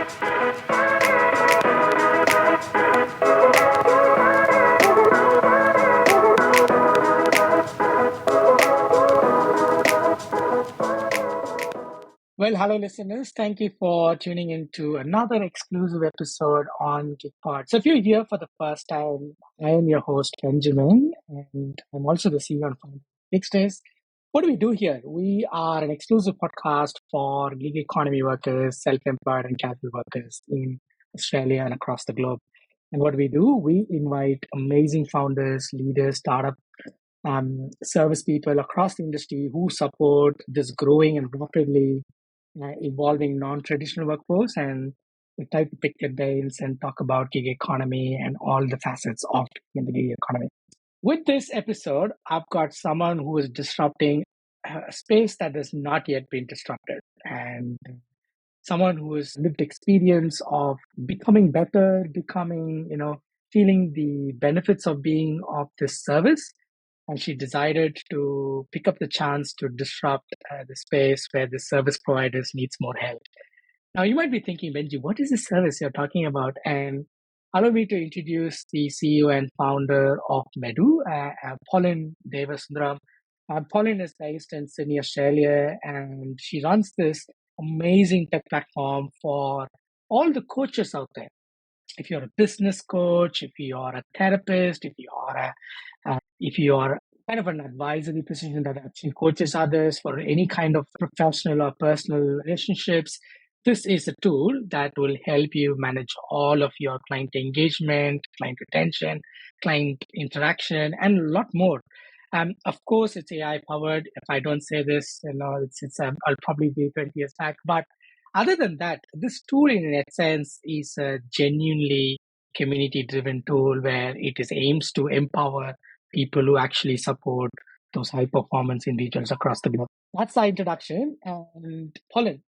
Well, hello, listeners. Thank you for tuning into another exclusive episode on Gigpod. So, if you're here for the first time, I am your host, Benjamin, and I'm also the CEO and founder of MyGigsters. What do we do here? We are an exclusive podcast for gig economy workers, self-employed, and casual workers in Australia and across the globe. And what we do, we invite amazing founders, leaders, startup service people across the industry who support this growing and rapidly evolving non-traditional workforce, and we try to pick their brains and talk about gig economy and all the facets of in the gig economy. With this episode, I've got someone who is disrupting a space that has not yet been disrupted, and someone who has lived experience of becoming better, becoming, feeling the benefits of being of this service. And she decided to pick up the chance to disrupt the space where the service providers needs more help. Now, you might be thinking, Benji, what is the service you're talking about? And allow me to introduce the CEO and founder of Medoo, Paulwyn Devasundaram. Paulwyn is based in Sydney, Australia, and she runs this amazing tech platform for all the coaches out there. If you're a business coach, if you are a therapist, if you are kind of an advisory position that actually coaches others for any kind of professional or personal relationships, this is a tool that will help you manage all of your client engagement, client retention, client interaction, and a lot more. Of course, it's AI powered. If I don't say this, I'll probably be 20 years back. But other than that, this tool in essence is a genuinely community driven tool where it is aims to empower people who actually support those high performance individuals across the globe. That's the introduction. And Paulwyn,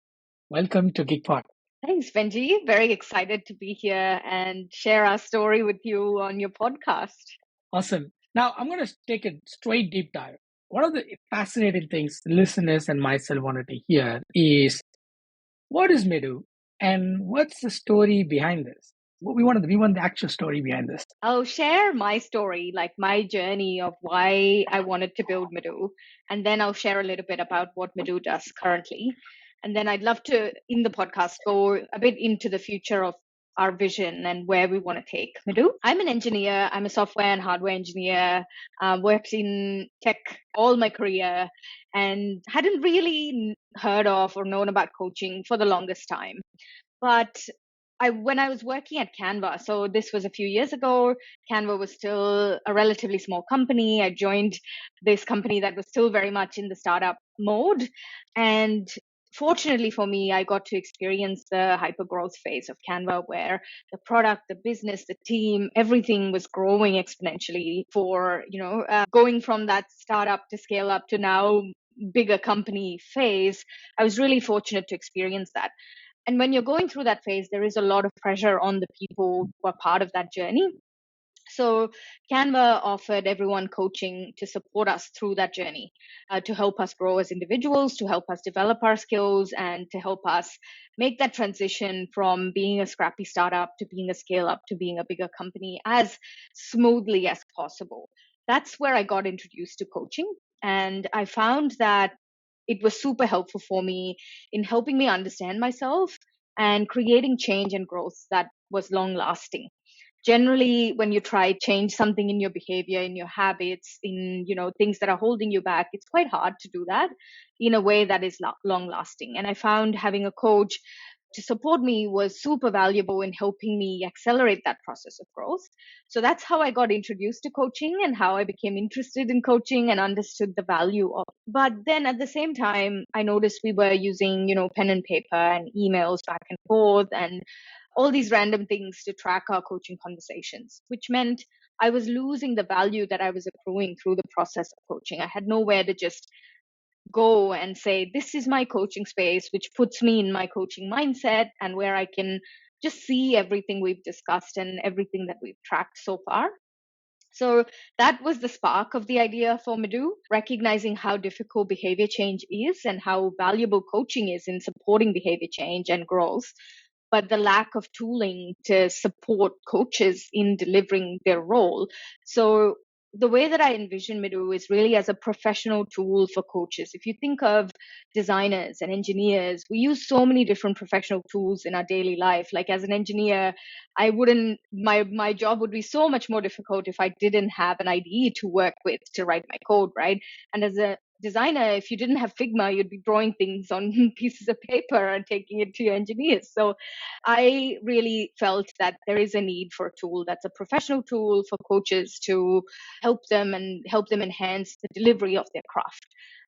welcome to Gigpod. Thanks, Benji. Very excited to be here and share our story with you on your podcast. Awesome. Now, I'm going to take a straight deep dive. One of the fascinating things listeners and myself wanted to hear is, what is Medoo and what's the story behind this? We want the actual story behind this. I'll share my story, like my journey of why I wanted to build Medoo, and then I'll share a little bit about what Medoo does currently. And then I'd love to, in the podcast, go a bit into the future of our vision and where we want to take Medoo. I'm an engineer. I'm a software and hardware engineer. Worked in tech all my career and hadn't really heard of or known about coaching for the longest time. But when I was working at Canva, so this was a few years ago, Canva was still a relatively small company. I joined this company that was still very much in the startup mode. And fortunately for me, I got to experience the hyper growth phase of Canva, where the product, the business, the team, everything was growing exponentially for, going from that startup to scale up to now bigger company phase. I was really fortunate to experience that. And when you're going through that phase, there is a lot of pressure on the people who are part of that journey. So Canva offered everyone coaching to support us through that journey, to help us grow as individuals, to help us develop our skills, and to help us make that transition from being a scrappy startup to being a scale up to being a bigger company as smoothly as possible. That's where I got introduced to coaching. And I found that it was super helpful for me in helping me understand myself and creating change and growth that was long lasting. Generally, when you try change something in your behavior, in your habits, in things that are holding you back, it's quite hard to do that in a way that is long lasting. And I found having a coach to support me was super valuable in helping me accelerate that process of growth. So that's how I got introduced to coaching and how I became interested in coaching and understood the value of it. But then at the same time, I noticed we were using, pen and paper and emails back and forth and all these random things to track our coaching conversations, which meant I was losing the value that I was accruing through the process of coaching. I had nowhere to just go and say, this is my coaching space, which puts me in my coaching mindset and where I can just see everything we've discussed and everything that we've tracked so far. So that was the spark of the idea for Medoo, recognizing how difficult behavior change is and how valuable coaching is in supporting behavior change and growth. but the lack of tooling to support coaches in delivering their role. So the way that I envision Medoo is really as a professional tool for coaches. If you think of designers and engineers, we use so many different professional tools in our daily life. Like as an engineer, I wouldn't, my job would be so much more difficult if I didn't have an IDE to work with to write my code, right? And as a designer, if you didn't have Figma, you'd be drawing things on pieces of paper and taking it to your engineers. So I really felt that there is a need for a tool that's a professional tool for coaches to help them enhance the delivery of their craft.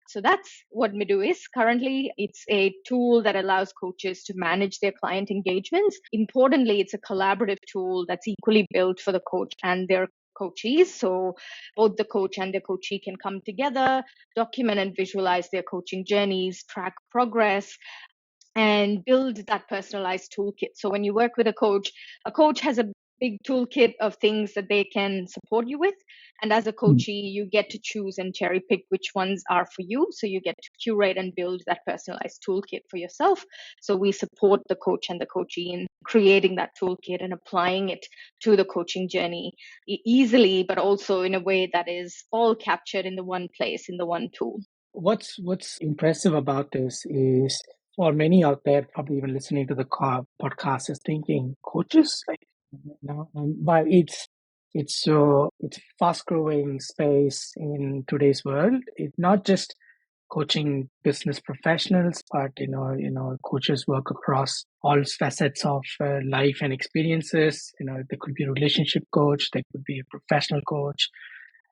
So that's what Medoo is currently. It's a tool that allows coaches to manage their client engagements. Importantly, it's a collaborative tool that's equally built for the coach and their coachees. So both the coach and the coachee can come together, document and visualize their coaching journeys, track progress, and build that personalized toolkit. So when you work with a coach has a big toolkit of things that they can support you with. And as a coachee, you get to choose and cherry pick which ones are for you. So you get to curate and build that personalized toolkit for yourself. So we support the coach and the coachee in creating that toolkit and applying it to the coaching journey easily, but also in a way that is all captured in the one place, in the one tool. What's impressive about this is, for many out there, probably even listening to the podcast, is thinking coaches like now, but it's it's fast growing space in today's world. It's not just coaching business professionals, but coaches work across all facets of life and experiences. There could be a relationship coach, there could be a professional coach.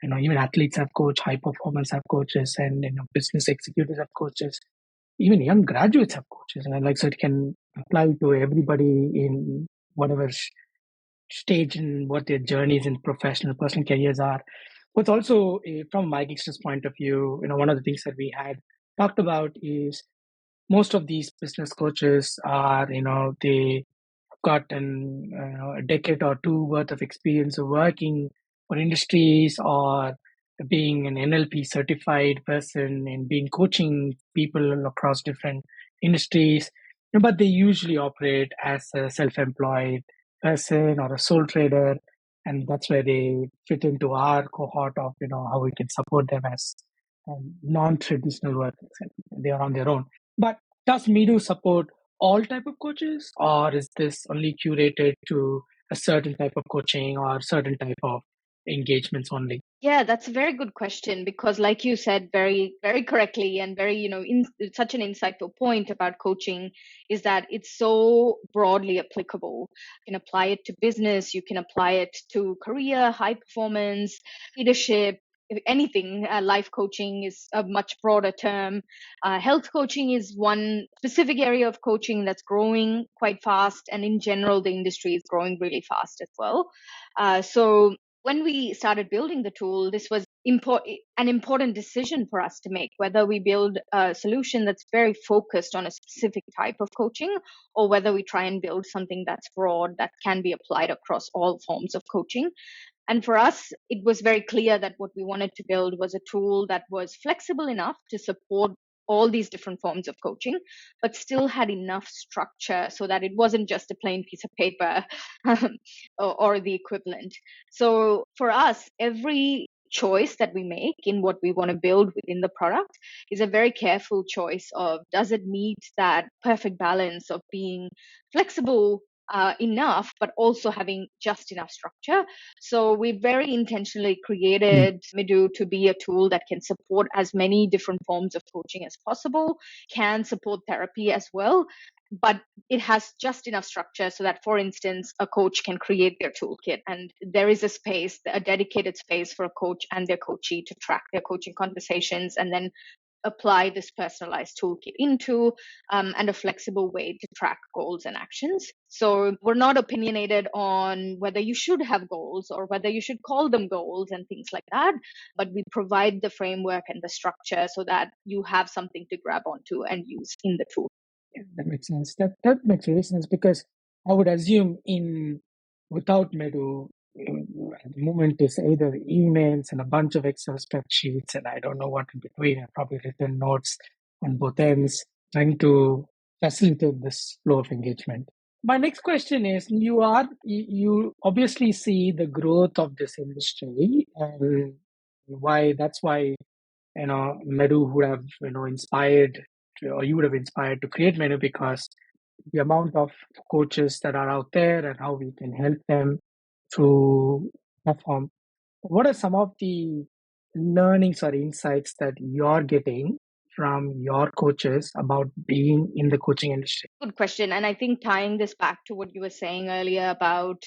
Even athletes have coach, high performance have coaches, and business executives have coaches. Even young graduates have coaches, and so it can apply to everybody in whatever stage and what their journeys in professional, personal careers are. What's also, from MyGigsters' point of view, one of the things that we had talked about is most of these business coaches are, they got a decade or two worth of experience of working for industries, or being an NLP certified person and being coaching people across different industries. But they usually operate as a self-employed person or a sole trader. And that's where they fit into our cohort of, how we can support them as non-traditional workers. And they are on their own. But does Medoo support all type of coaches, or is this only curated to a certain type of coaching or certain type of engagements only? Yeah, that's a very good question because, like you said very, very correctly, and very, such an insightful point about coaching is that it's so broadly applicable. You can apply it to business, you can apply it to career, high performance, leadership, anything. Life coaching is a much broader term. Health coaching is one specific area of coaching that's growing quite fast, and in general, the industry is growing really fast as well. So when we started building the tool, this was an important decision for us to make, whether we build a solution that's very focused on a specific type of coaching, or whether we try and build something that's broad that can be applied across all forms of coaching. And for us, it was very clear that what we wanted to build was a tool that was flexible enough to support all these different forms of coaching, but still had enough structure so that it wasn't just a plain piece of paper or the equivalent. So for us, every choice that we make in what we want to build within the product is a very careful choice of, does it meet that perfect balance of being flexible enough, but also having just enough structure. So we very intentionally created Medoo to be a tool that can support as many different forms of coaching as possible, can support therapy as well, but it has just enough structure so that, for instance, a coach can create their toolkit, and there is a dedicated space for a coach and their coachee to track their coaching conversations and then apply this personalized toolkit into, and a flexible way to track goals and actions. So we're not opinionated on whether you should have goals or whether you should call them goals and things like that, but we provide the framework and the structure so that you have something to grab onto and use in the tool. Yeah, that makes sense. That makes really sense, because I would assume without Medoo, at the moment is either emails and a bunch of Excel spreadsheets, and I don't know what in between. I've probably written notes on both ends, trying to facilitate this flow of engagement. My next question is: you obviously see the growth of this industry, and that's why Medoo would have inspired or you would have inspired to create Medoo, because the amount of coaches that are out there and how we can help them through platform. What are some of the learnings or insights that you're getting from your coaches about being in the coaching industry? Good question. And I think tying this back to what you were saying earlier about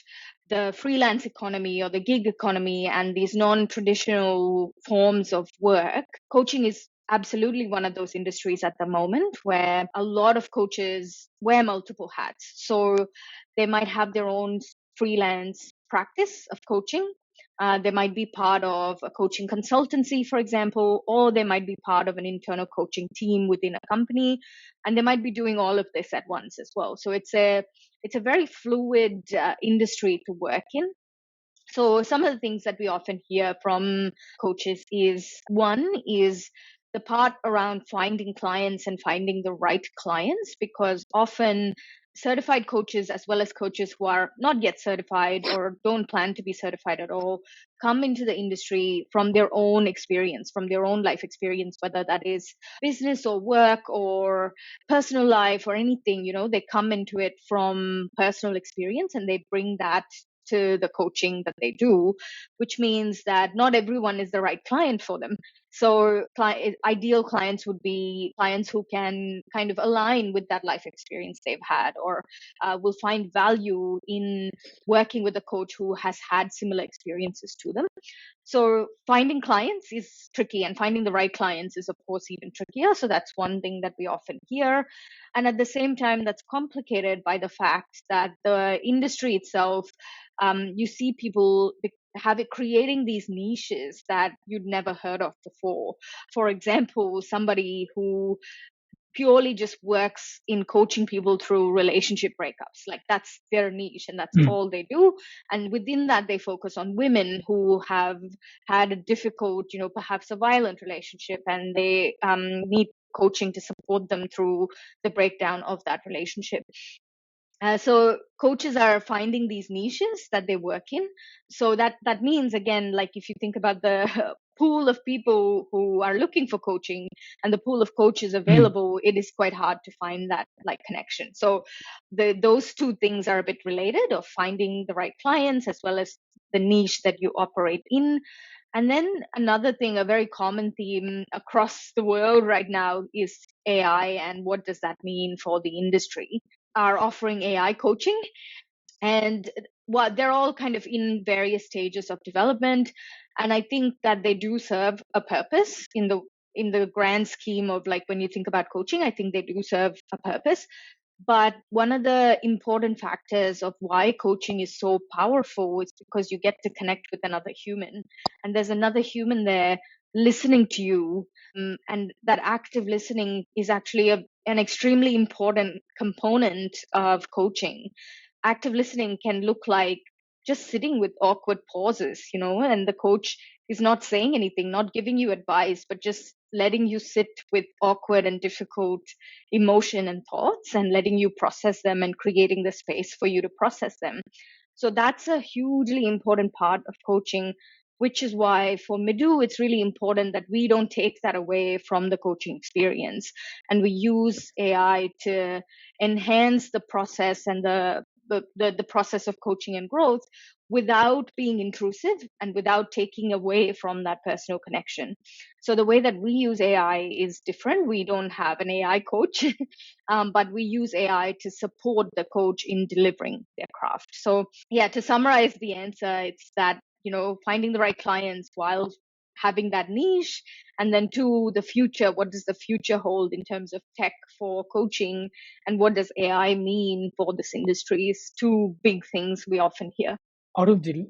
the freelance economy or the gig economy and these non-traditional forms of work, coaching is absolutely one of those industries at the moment where a lot of coaches wear multiple hats. So they might have their own freelance practice of coaching. They might be part of a coaching consultancy, for example, or they might be part of an internal coaching team within a company, and they might be doing all of this at once as well. So it's a very fluid industry to work in. So some of the things that we often hear from coaches is, one is the part around finding clients and finding the right clients, because often certified coaches, as well as coaches who are not yet certified or don't plan to be certified at all, come into the industry from their own experience, from their own life experience, whether that is business or work or personal life or anything. They come into it from personal experience and they bring that to the coaching that they do, which means that not everyone is the right client for them. So ideal clients would be clients who can kind of align with that life experience they've had, or will find value in working with a coach who has had similar experiences to them. So finding clients is tricky, and finding the right clients is, of course, even trickier. So that's one thing that we often hear. And at the same time, that's complicated by the fact that the industry itself, you see people have it creating these niches that you'd never heard of before. For example, somebody who purely just works in coaching people through relationship breakups. Like that's their niche and that's all they do. And within that, they focus on women who have had a difficult, perhaps a violent relationship, and they need coaching to support them through the breakdown of that relationship. So coaches are finding these niches that they work in. So that means, again, like if you think about the pool of people who are looking for coaching and the pool of coaches available, it is quite hard to find that like connection. So those two things are a bit related, of finding the right clients as well as the niche that you operate in. And then another thing, a very common theme across the world right now is AI, and what does that mean for the industry? Are offering AI coaching, and they're all kind of in various stages of development. And I think that they do serve a purpose in the grand scheme of, like, when you think about coaching, I think they do serve a purpose. But one of the important factors of why coaching is so powerful is because you get to connect with another human, and there's another human there listening to you. And that active listening is actually an extremely important component of coaching. Active listening can look like just sitting with awkward pauses, and the coach is not saying anything, not giving you advice, but just letting you sit with awkward and difficult emotion and thoughts and letting you process them and creating the space for you to process them. So that's a hugely important part of coaching, which is why for Medoo, it's really important that we don't take that away from the coaching experience. And we use AI to enhance the process and the process of coaching and growth without being intrusive and without taking away from that personal connection. So the way that we use AI is different. We don't have an AI coach, but we use AI to support the coach in delivering their craft. So yeah, to summarize the answer, it's that, finding the right clients while having that niche. And then two, the future, what does the future hold in terms of tech for coaching, and what does AI mean for this industry, is two big things we often hear. Out of the,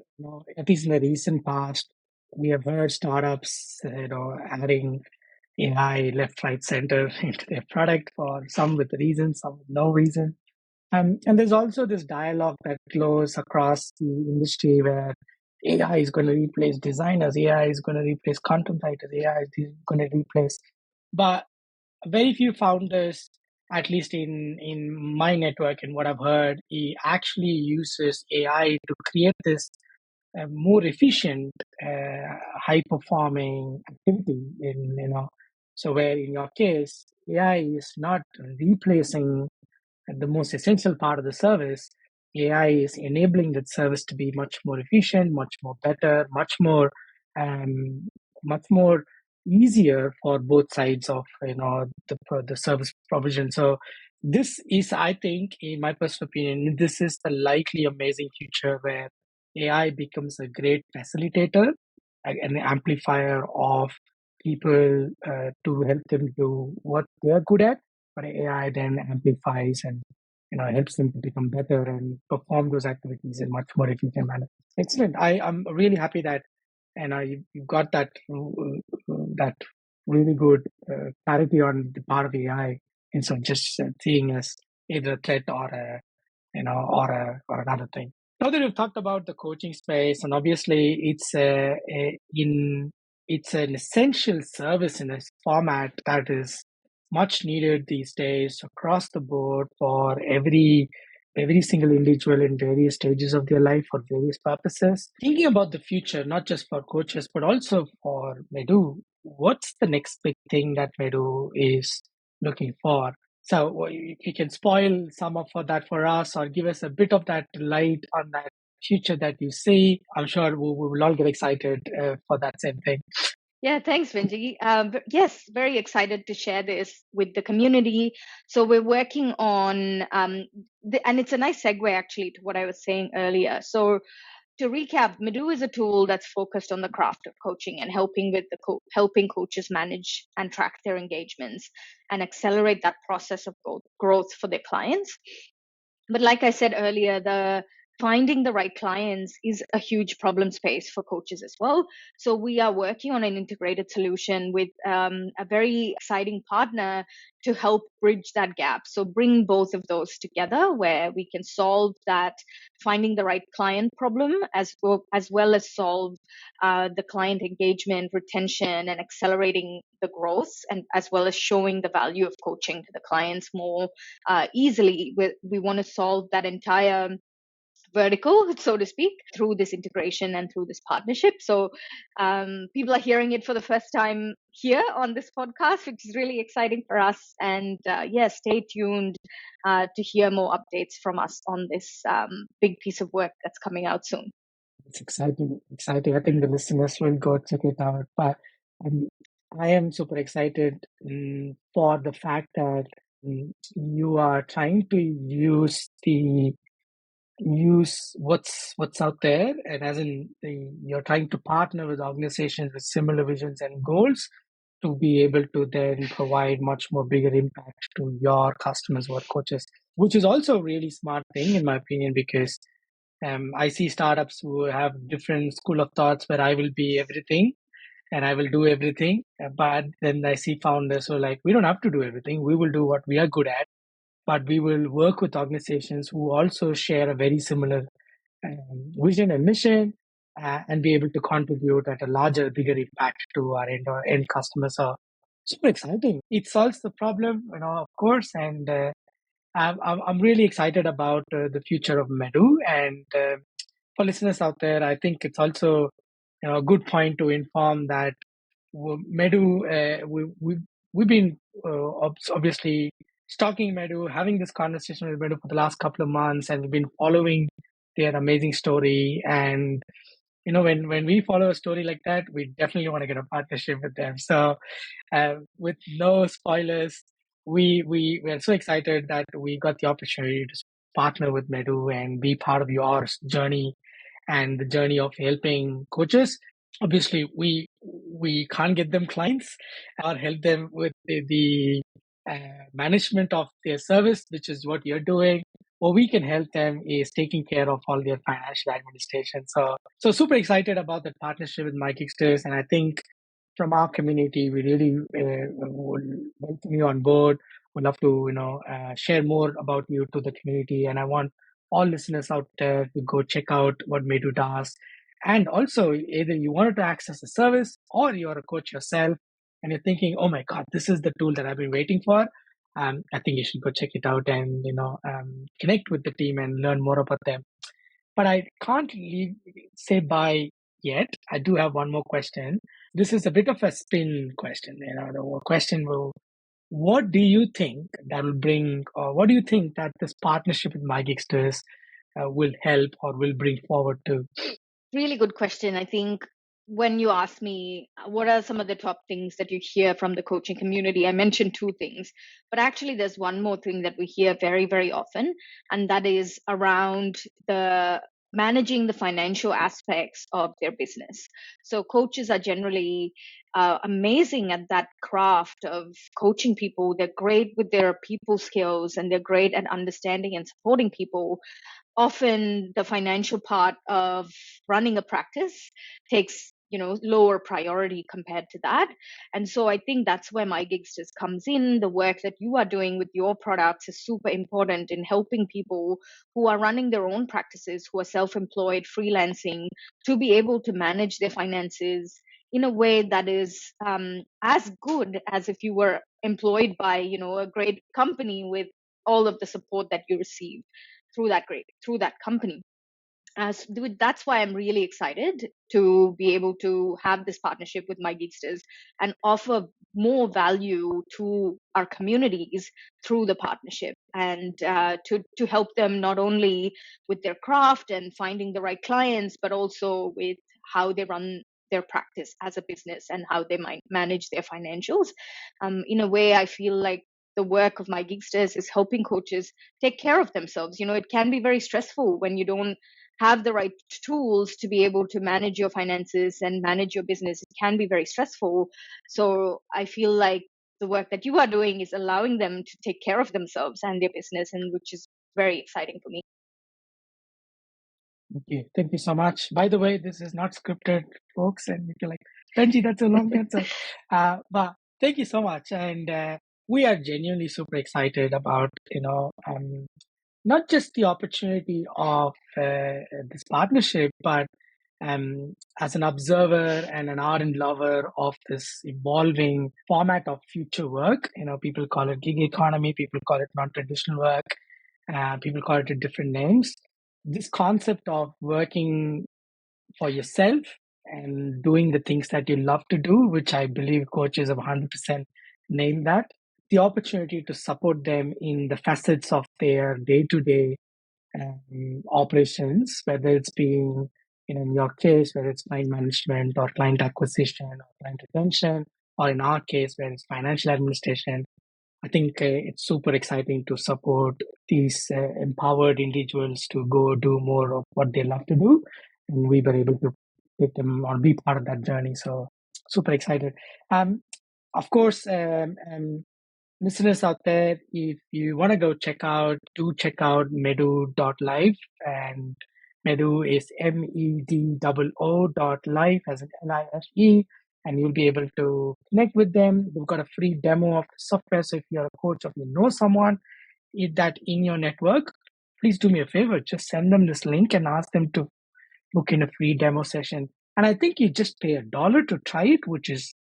at least in the recent past, we have heard startups, adding AI left, right, center into their product, for some with reason, some with no reason. And there's also this dialogue that flows across the industry where AI is going to replace designers, AI is going to replace content writers, AI is going to replace. But very few founders at least in my network and what I've heard, he actually uses AI to create this more efficient, high performing activity. So where in your case, AI is not replacing the most essential part of the service. AI is enabling that service to be much more efficient, much more better, um, much more easier for both sides of the service provision. So this is, I think, in my personal opinion, this is the likely amazing future where AI becomes a great facilitator, an amplifier of people to help them do what they're good at, but AI then amplifies and helps them to become better and perform those activities in much more efficient manner. Excellent. I'm really happy that you've got that really good clarity on the part of AI, and so just seeing as either a threat or a or another thing. Now that we've talked about the coaching space, and obviously it's an essential service in a format that is much needed these days across the board for every single individual in various stages of their life for various purposes. Thinking about the future, not just for coaches, but also for Medoo, what's the next big thing that Medoo is looking for? So if you can spoil some of that for us or give us a bit of that light on that future that you see, I'm sure we will all get excited for that same thing. Yeah, thanks, Benji. Yes, very excited to share this with the community. So we're working on, and it's a nice segue actually to what I was saying earlier. So to recap, Medoo is a tool that's focused on the craft of coaching and helping with helping coaches manage and track their engagements and accelerate that process of growth for their clients. But like I said earlier, the finding the right clients is a huge problem space for coaches as well. So we are working on an integrated solution with a very exciting partner to help bridge that gap. So bring both of those together where we can solve that finding the right client problem as well as solve the client engagement, retention, and accelerating the growth, and as well as showing the value of coaching to the clients more easily. We want to solve that entire vertical, so to speak, through this integration and through this partnership. So people are hearing it for the first time here on this podcast, which is really exciting for us. And stay tuned to hear more updates from us on this big piece of work that's coming out soon. It's exciting, exciting. I think the listeners will go check it out. But I am super excited for the fact that you are trying to use what's out there, and as in you're trying to partner with organizations with similar visions and goals to be able to then provide much more bigger impact to your customers who are coaches, which is also a really smart thing in my opinion, because I see startups who have different school of thoughts where I will be everything and I will do everything. But then I see founders who are like, we don't have to do everything. We will do what we are good at, but we will work with organizations who also share a very similar vision and mission, and be able to contribute at a larger, bigger impact to our end customers. So super exciting. It solves the problem, of course, and I'm really excited about the future of Medoo. And for listeners out there, I think it's also a good point to inform that Medoo, we've been obviously stalking Medoo, having this conversation with Medoo for the last couple of months, and we've been following their amazing story. And when we follow a story like that, we definitely want to get a partnership with them. So, with no spoilers, we're so excited that we got the opportunity to partner with Medoo and be part of your journey and the journey of helping coaches. Obviously, we can't get them clients or help them with the management of their service, which is what you're doing. What we can help them is taking care of all their financial administration. So super excited about the partnership with MyGigsters, and I think from our community, we really would welcome you on board. Would love to share more about you to the community, and I want all listeners out there to go check out what Medoo does. And also, either you wanted to access the service or you're a coach yourself and you're thinking, oh my God, this is the tool that I've been waiting for. I think you should go check it out and connect with the team and learn more about them. But I can't say bye yet. I do have one more question. This is a bit of a spin question. The question will, what do you think that will bring, or what do you think that this partnership with MyGigsters will help or will bring forward to? Really good question. I think when you ask me what are some of the top things that you hear from the coaching community, I mentioned two things, but actually there's one more thing that we hear very, very often, and that is around the managing the financial aspects of their business. So coaches are generally amazing at that craft of coaching people. They're great with their people skills, and they're great at understanding and supporting people. Often the financial part of running a practice takes lower priority compared to that. And so I think that's where MyGigsters comes in. The work that you are doing with your products is super important in helping people who are running their own practices, who are self-employed, freelancing, to be able to manage their finances in a way that is as good as if you were employed by a great company with all of the support that you receive through that company. That's why I'm really excited to be able to have this partnership with MyGigsters and offer more value to our communities through the partnership, and to help them not only with their craft and finding the right clients, but also with how they run their practice as a business and how they might manage their financials. In a way, I feel like the work of MyGigsters is helping coaches take care of themselves. It can be very stressful when you don't have the right tools to be able to manage your finances and manage your business. It can be very stressful. So I feel like the work that you are doing is allowing them to take care of themselves and their business, and which is very exciting for me. Okay, thank you so much. By the way, this is not scripted, folks, and if you're like, Benji, that's a long answer. But thank you so much. And we are genuinely super excited about, not just the opportunity of this partnership, but as an observer and an ardent lover of this evolving format of future work. People call it gig economy, people call it non-traditional work, people call it different names. This concept of working for yourself and doing the things that you love to do, which I believe coaches have 100% named that, the opportunity to support them in the facets of their day-to-day operations, whether it's being, in your case, whether it's client management or client acquisition or client retention, or in our case, where it's financial administration. I think it's super exciting to support these empowered individuals to go do more of what they love to do. And we were able to take them or be part of that journey. So super excited. Of course, listeners out there, if you want to go do check out Medoo.live. And Medoo is MEDOO.live as an LIFE. And you'll be able to connect with them. We've got a free demo of the software. So if you're a coach or you know someone that in your network, please do me a favor. Just send them this link and ask them to book in a free demo session. And I think you just pay $1 to try it, which is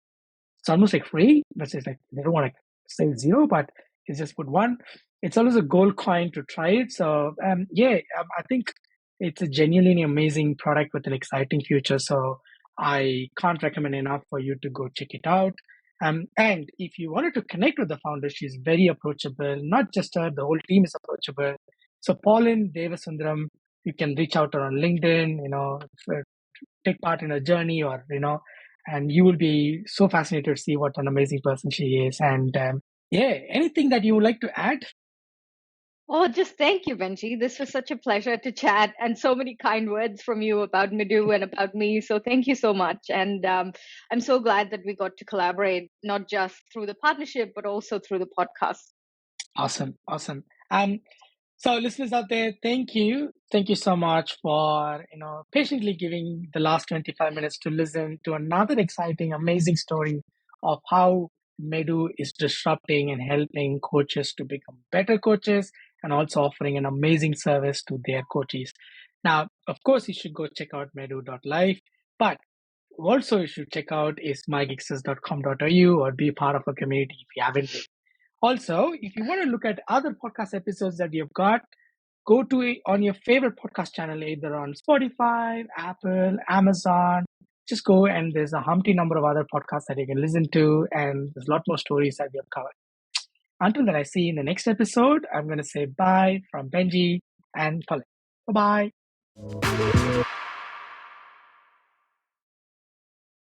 it's almost like free, but it's like they don't want to say zero, but it's just put one. It's always a gold coin to try it. So I think it's a genuinely amazing product with an exciting future. So I can't recommend enough for you to go check it out. And if you wanted to connect with the founder, she's very approachable. Not just her, the whole team is approachable. So Paulwyn Devasundaram, you can reach out to her on LinkedIn, take part in a journey, or and you will be so fascinated to see what an amazing person she is. And anything that you would like to add? Oh, just thank you, Benji. This was such a pleasure to chat, and so many kind words from you about Medoo and about me. So thank you so much. And I'm so glad that we got to collaborate, not just through the partnership, but also through the podcast. Awesome. So listeners out there, thank you. Thank you so much for, patiently giving the last 25 minutes to listen to another exciting, amazing story of how Medoo is disrupting and helping coaches to become better coaches and also offering an amazing service to their coaches. Now, of course, you should go check out medoo.life, but also you should check out is mygigsters.com.au or be part of a community if you haven't been. Also, if you want to look at other podcast episodes that you've got, go to it on your favorite podcast channel, either on Spotify, Apple, Amazon. Just go, and there's a humpty number of other podcasts that you can listen to, and there's a lot more stories that we have covered. Until then, I see you in the next episode. I'm going to say bye from Benji and Paulwyn. Bye bye.